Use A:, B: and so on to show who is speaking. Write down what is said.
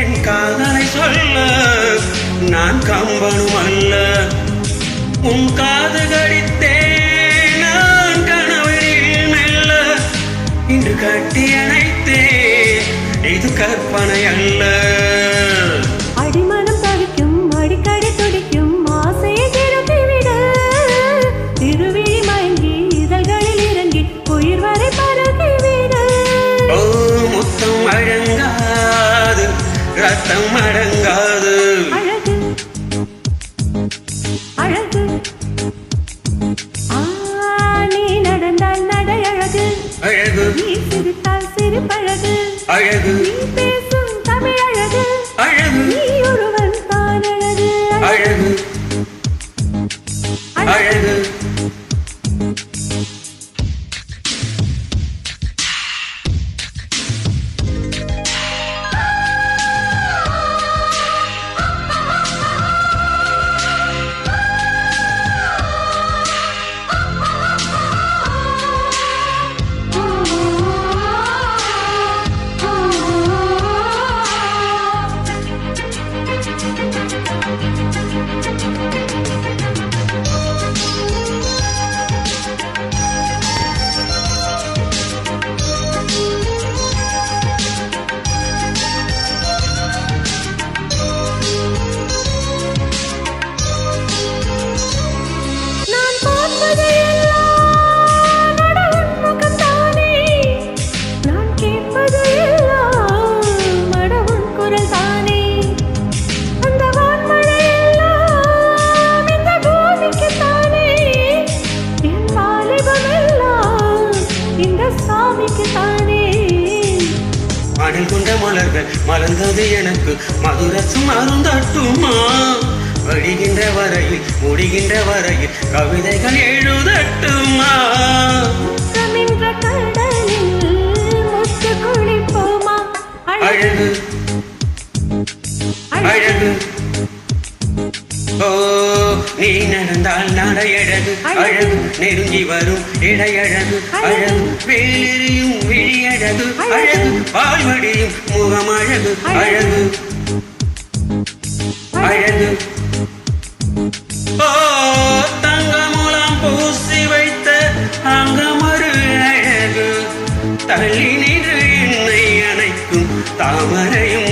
A: என் காதலை சொல்ல நான் கம்பனும் அல்ல. உன் காது கடித்தேன் நான் கனவில் மெல்ல. இன்று கட்டி அணைத்தேன் இது கற்பனை அல்ல.
B: அடிமனம் தவிக்கும் அடிக்கடி துடிக்கும் ஆசையை திறந்துவிட. திருவிழி மயங்கி இதழ்களில் இறங்கி உயிர் வரை பரவிவிட.
A: ஓ முத்தம் அடங்காது ரத்தம் அடங்காது.
B: அழகு அழகு நீ நடந்தால் நடை அழகு.
A: அழகு
B: நீ சிரித்தால் சிரிப்பழகு.
A: அழகு
B: நீ பேசும் தமிழ் அழகு.
A: அழகு
B: நீ ஒருவன் தான் அழகு.
A: அழகு அழகு மணல் கொண்ட மலர்கள் மலர்ந்தது எனக்கு மதுரசும் அருந்தட்டுமா. வடிகின்ற வரையில் முடிகின்ற வரையில் கவிதைகள் எழுதட்டுமா. அழகு அழகு ஓ நீ நடந்தால் நடையழகு. அழகு நெருங்கி வரும் இடையழகு. அழகு வேலெறியும் விழியழகு. அழகு பால்வடியும் முகமழகு. அழகு அழகு ஓ தங்கமுலாம் பூசி வைத்த அங்கமரு அழகு. தள்ளி நின்று என்னை அணைக்கும் தாமரையும்